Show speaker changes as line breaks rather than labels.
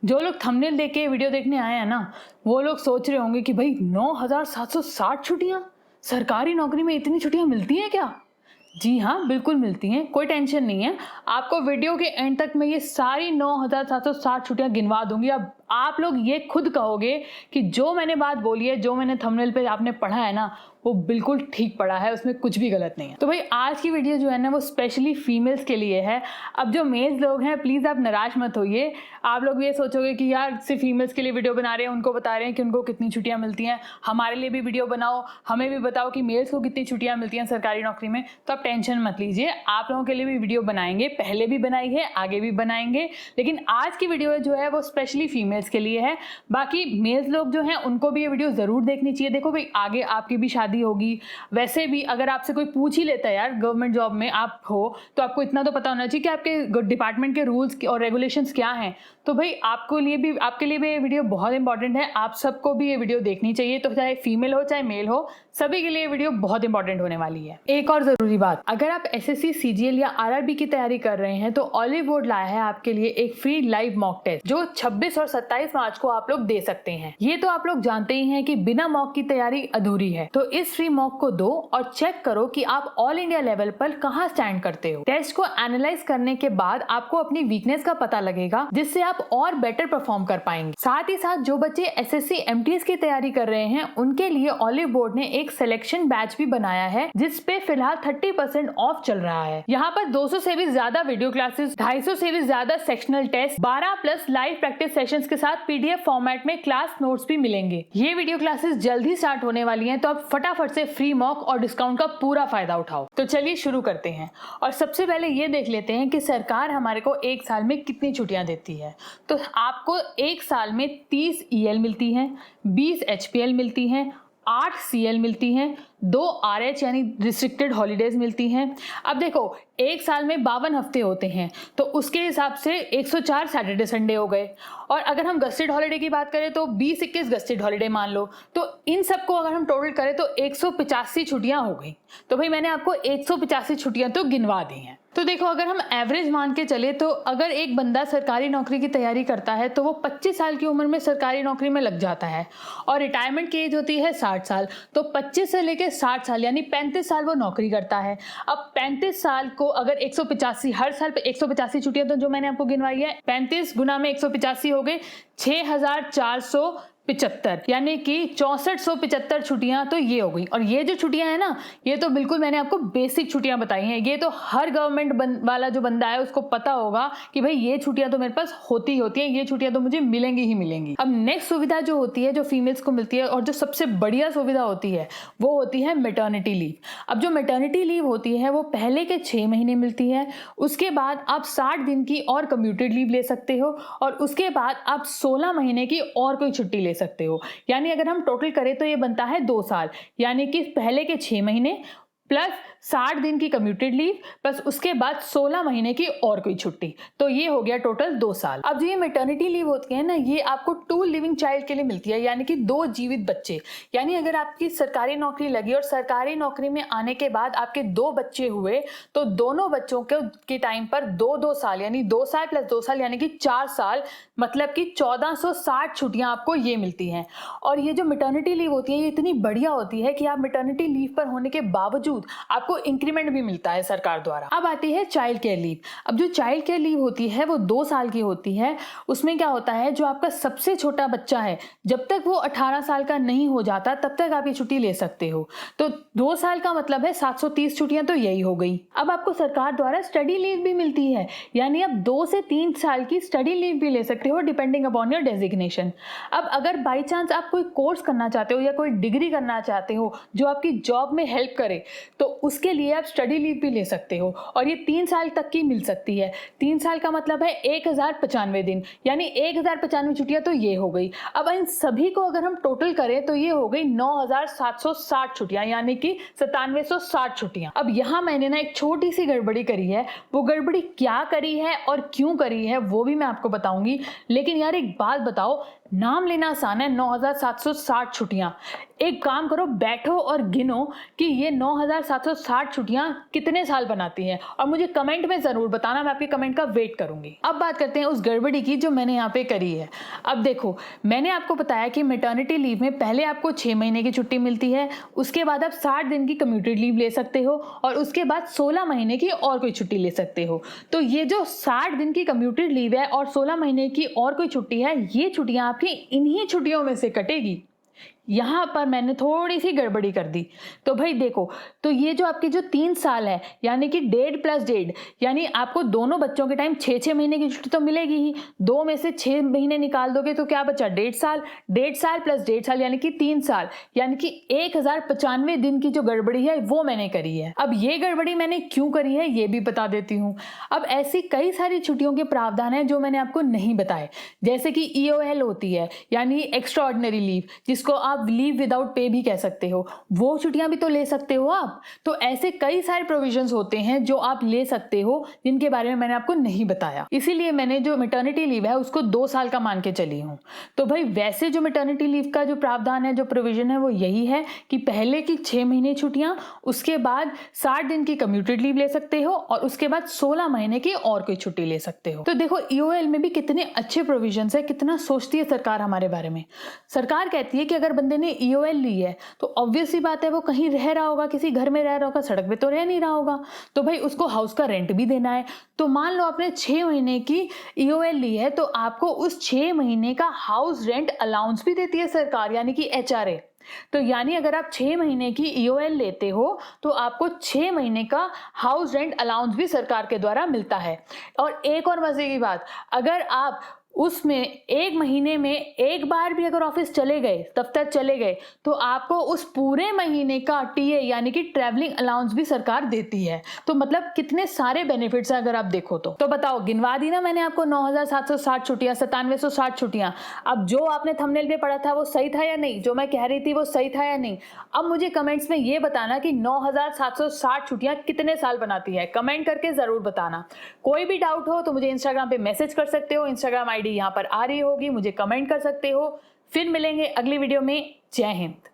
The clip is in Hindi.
जो लोग थंबनेल देख के वीडियो देखने आए हैं ना, वो लोग सोच रहे होंगे कि भाई 9,760 छुट्टियां, सरकारी नौकरी में इतनी छुट्टियां मिलती हैं क्या? जी हाँ, बिल्कुल मिलती हैं, कोई टेंशन नहीं है। आपको वीडियो के एंड तक मैं ये सारी 9,760 छुट्टियां गिनवा दूंगी। अब आप लोग ये खुद कहोगे कि जो मैंने बात बोली है, जो मैंने थंबनेल पे आपने पढ़ा है ना, वो बिल्कुल ठीक पढ़ा है, उसमें कुछ भी गलत नहीं है। तो भाई आज की वीडियो जो है ना, वो स्पेशली फीमेल्स के लिए है। अब जो मेल्स लोग हैं, प्लीज़ आप निराश मत होइए। आप लोग ये सोचोगे कि यार सिर्फ फीमेल्स के लिए वीडियो बना रहे हैं, उनको बता रहे हैं कि उनको कितनी छुट्टियां मिलती हैं, हमारे लिए भी वीडियो बनाओ, हमें भी बताओ कि मेल्स को कितनी छुट्टियां मिलती हैं सरकारी नौकरी में। तो आप टेंशन मत लीजिए, आप लोगों के लिए भी वीडियो बनाएंगे, पहले भी बनाई है, आगे भी बनाएंगे। लेकिन आज की वीडियो जो है वो स्पेशली फीमेल्स के लिए है। बाकी मेल्स लोग जो हैं उनको भी ये वीडियो जरूर देखनी चाहिए। देखो भाई, आगे आपकी भी शादी होगी, वैसे भी अगर आपसे कोई पूछ ही लेता है यार, गवर्नमेंट जॉब में आप हो, तो आपको इतना तो पता होना चाहिए कि आपके डिपार्टमेंट के रूल्स और रेगुलेशंस क्या हैं। तो भाई आपके लिए भी ये वीडियो बहुत इंपॉर्टेंट है। आप सबको भी ये वीडियो देखनी चाहिए, तो चाहे फीमेल हो चाहे मेल हो, सभी के लिए ये वीडियो बहुत इंपॉर्टेंट होने वाली है। एक और जरूरी बात, अगर आप एसएससी, सीजीएल या आरआरबी की तैयारी कर रहे हैं, तो ऑलिव बोर्ड लाया है आपके लिए एक फ्री लाइव मॉक टेस्ट, जो 26 और 27 मार्च को आप लोग दे सकते हैं। ये तो आप लोग जानते ही हैं कि बिना मॉक की तैयारी अधूरी है। तो इस फ्री मॉक को दो और चेक करो कि आप ऑल इंडिया लेवल पर कहां स्टैंड करते हो। टेस्ट को एनालाइज करने के बाद आपको अपनी वीकनेस का पता लगेगा, जिससे आप और बेटर परफॉर्म कर पाएंगे। साथ ही साथ जो बच्चे एसएससी एमटीएस की तैयारी कर रहे हैं, उनके लिए ऑलिव बोर्ड ने एक सिलेक्शन बैच भी बनाया है, जिसपे फिलहाल 30% ऑफ चल रहा है। यहाँ पर 200 से भी ज्यादा वीडियो क्लासेस, 250 से भी ज्यादा sectional test, 12 plus live practice sessions के साथ पीडीएफ फॉर्मेट में क्लास नोट्स भी मिलेंगे। ये वीडियो क्लासेस जल्द ही स्टार्ट होने वाली हैं, तो आप फटाफट से फ्री मॉक और डिस्काउंट का पूरा फायदा उठाओ। तो चलिए शुरू करते हैं, और सबसे पहले ये देख लेते हैं कि सरकार हमारे को एक साल में कितनी छुट्टियां देती है। तो आपको एक साल में 30 ईएल मिलती हैं, 20 एचपीएल मिलती हैं, 8 सीएल मिलती हैं, 2 आरएच यानी रिस्ट्रिक्टेड हॉलीडेज मिलती हैं। अब देखो, एक साल में 52 हफ्ते होते हैं, तो उसके हिसाब से 104 सैटरडे संडे हो गए। और अगर हम गस्टेड हॉलीडे की बात करें तो 20-21 गस्टेड हॉलीडे मान लो। तो इन सबको अगर हम टोटल करें तो 185 छुट्टियां हो गई। तो भाई मैंने आपको 185 छुट्टियां तो गिनवा दी हैं। तो देखो, अगर हम एवरेज मान के चले तो अगर एक बंदा सरकारी नौकरी की तैयारी करता है, तो वो 25 साल की उम्र में सरकारी नौकरी में लग जाता है, और रिटायरमेंट की एज होती है 60 साल। तो 25 से लेकर 60 साल यानी 35 साल वो नौकरी करता है। अब 35 साल को अगर 185, हर साल पे 185 छुट्टियां, तो जो मैंने आपको गिनवाई है, 35 गुना में 185 हो गए 6,475, यानी कि 6475 छुट्टियां तो ये हो गई। और ये जो छुट्टियां है ना, ये तो बिल्कुल मैंने आपको बेसिक छुट्टियां बताई हैं। ये तो हर गवर्नमेंट वाला जो बंदा है उसको पता होगा कि भाई ये छुट्टियां तो मेरे पास होती ही होती हैं, ये छुट्टियां तो मुझे मिलेंगी ही मिलेंगी। अब नेक्स्ट सुविधा जो होती है, जो फीमेल्स को मिलती है, और जो सबसे बढ़िया सुविधा होती है, वो होती है मैटरनिटी लीव। अब जो मैटरनिटी लीव होती है, वो पहले के 6 महीने मिलती है, उसके बाद आप 60 दिन की और कम्यूटेड लीव ले सकते हो, और उसके बाद आप 16 महीने की और कोई छुट्टी ले सकते हो। यानी अगर हम टोटल करें तो ये बनता है 2 साल, यानी कि पहले के 6 महीने प्लस 60 दिन की कम्यूटेड लीव प्लस उसके बाद 16 महीने की और कोई छुट्टी। तो ये हो गया टोटल 2 साल। अब जो ये मैटरनिटी लीव होती है ना, ये आपको 2 लिविंग चाइल्ड के लिए मिलती है, यानी कि 2 जीवित बच्चे। यानी अगर आपकी सरकारी नौकरी लगी और सरकारी नौकरी में आने के बाद आपके 2 बच्चे हुए, तो दोनों बच्चों के टाइम पर 2-2 साल, यानी 2 साल प्लस 2 साल यानी कि 4 साल, मतलब कि 1460 छुट्टियां आपको ये मिलती हैं। और ये जो मैटरनिटी लीव होती है, ये इतनी बढ़िया होती है कि आप मैटरनिटी लीव पर होने के बावजूद आपको इंक्रीमेंट भी मिलता है सरकार द्वारा। अब आती है चाइल्ड केयर लीव। अब जो चाइल्ड केयर लीव होती है, वो 2 साल की होती है। उसमें क्या होता है, जो आपका सबसे छोटा बच्चा है, जब तक वो 18 साल का नहीं हो जाता, तब तक आप ये छुट्टी ले सकते हो। तो 2 साल का मतलब है 730 छुट्टियां तो यही हो गई। अब आपको सरकार द्वारा स्टडी लीव भी मिलती है, यानी आप 2 से 3 साल की स्टडी लीव भी ले सकते हो, डिपेंडिंग अपॉन योर डेजिग्नेशन। अब अगर बाई चांस आप कोई कोर्स करना चाहते हो या कोई डिग्री करना चाहते हो जो आपकी जॉब में हेल्प करे, तो उसके लिए आप स्टडी लीव भी ले सकते हो, और ये 3 साल तक की मिल सकती है। 3 साल का मतलब है 1095 दिन, यानी 1095 छुट्टियां तो ये हो गई। अब इन सभी को अगर हम टोटल करें तो ये हो गई 9760 छुट्टियां, यानी कि 9760 छुट्टियां। अब यहाँ मैंने ना एक छोटी सी गड़बड़ी करी है। वो गड़बड़ी क्या करी है और क्यों करी है वो भी मैं आपको बताऊंगी। लेकिन यार एक बात बताओ, नाम लेना आसान है, 9760 छुट्टियां। एक काम करो, बैठो और गिनो कि ये 9,760 छुट्टियां कितने साल बनाती हैं और मुझे कमेंट में ज़रूर बताना, मैं आपके कमेंट का वेट करूंगी। अब बात करते हैं उस गड़बड़ी की जो मैंने यहाँ पे करी है। अब देखो, मैंने आपको बताया कि मैटरनिटी लीव में पहले आपको 6 महीने की छुट्टी मिलती है, उसके बाद आप 60 दिन की कम्यूटेड लीव ले सकते हो और उसके बाद 16 महीने की और कोई छुट्टी ले सकते हो। तो ये जो 60 दिन की कम्यूटेड लीव है और 16 महीने की और कोई छुट्टी है, ये छुट्टियां आपकी इन्हीं छुट्टियों में से कटेगी। यहाँ पर मैंने थोड़ी सी गड़बड़ी कर दी। तो भाई देखो, तो ये जो आपके जो 3 साल है, यानी कि 1.5 प्लस 1.5, यानी आपको दोनों बच्चों के टाइम 6-6 महीने की छुट्टी तो मिलेगी ही। 2 में से 6 महीने निकाल दोगे तो क्या बचा? 1.5 साल। 1.5 साल प्लस 1.5 साल यानी कि 3 साल, यानी कि 1095 दिन की जो गड़बड़ी है वो मैंने करी है। अब ये गड़बड़ी मैंने क्यों करी है ये भी बता देती हूँ। अब ऐसी कई सारी छुट्टियों के प्रावधान हैं जो मैंने आपको नहीं बताए, जैसे कि EOL होती है, यानी एक्स्ट्रा ऑर्डिनरी लीव, जिसको आप लीव विदाउट पे भी कह सकते हो, वो छुट्टियां भी तो ले सकते हो आप। तो ऐसे कई सारे प्रोविजंस होते हैं जो आप ले सकते हो, जिनके बारे में मैंने आपको नहीं बताया। इसीलिए मैंने जो मैटरनिटी लीव है उसको 2 साल का मान के चली हूँ। तो भाई वैसे जो मैटरनिटी लीव का जो प्रावधान है, जो प्रोविजन है, वो यही है कि पहले की 6 महीने छुट्टियां, उसके बाद 60 दिन की कम्यूटेड लीव ले सकते हो और उसके बाद 16 महीने की और कोई छुट्टी ले सकते हो। तो देखो, EOL में भी कितने अच्छे प्रोविजंस है, कितना सोचती है सरकार हमारे बारे में। सरकार कहती है कि अगर बंदे ने EOL ली है तो ऑब्वियस सी बात है वो कहीं रह रहा होगा, किसी घर में रह रहा होगा, सड़क पे तो रह नहीं रहा होगा। तो भाई उसको हाउस का रेंट भी देना है। तो मान लो आपने 6 महीने की EOL ली है तो आपको उस 6 महीने का हाउस रेंट अलाउंस भी देती है सरकार, यानी कि HRA। तो यानी अगर आप 6 महीने की EOL लेते हो तो आपको 6 महीने का हाउस रेंट अलाउंस भी सरकार के द्वारा मिलता है। और एक और मजे की बात, अगर आप उसमें 1 महीने में एक बार भी अगर ऑफिस चले गए, दफ्तर चले गए, तो आपको उस पूरे महीने का TA यानी कि ट्रैवलिंग अलाउंस भी सरकार देती है। तो मतलब कितने सारे बेनिफिट्स हैं अगर आप देखो तो बताओ, गिनवा दी ना मैंने आपको 9,760 छुट्टियां, 9760 छुट्टियां। अब जो आपने थंबनेल पे पढ़ा था वो सही था या नहीं, जो मैं कह रही थी वो सही था या नहीं? अब मुझे कमेंट्स में ये बताना कि 9,760 छुट्टियां कितने साल बनाती है, कमेंट करके जरूर बताना। कोई भी डाउट हो तो मुझे इंस्टाग्राम पे मैसेज कर सकते हो, इंस्टाग्राम ID यहाँ पर आ रही होगी, मुझे कमेंट कर सकते हो। फिर मिलेंगे अगली वीडियो में। जय हिंद।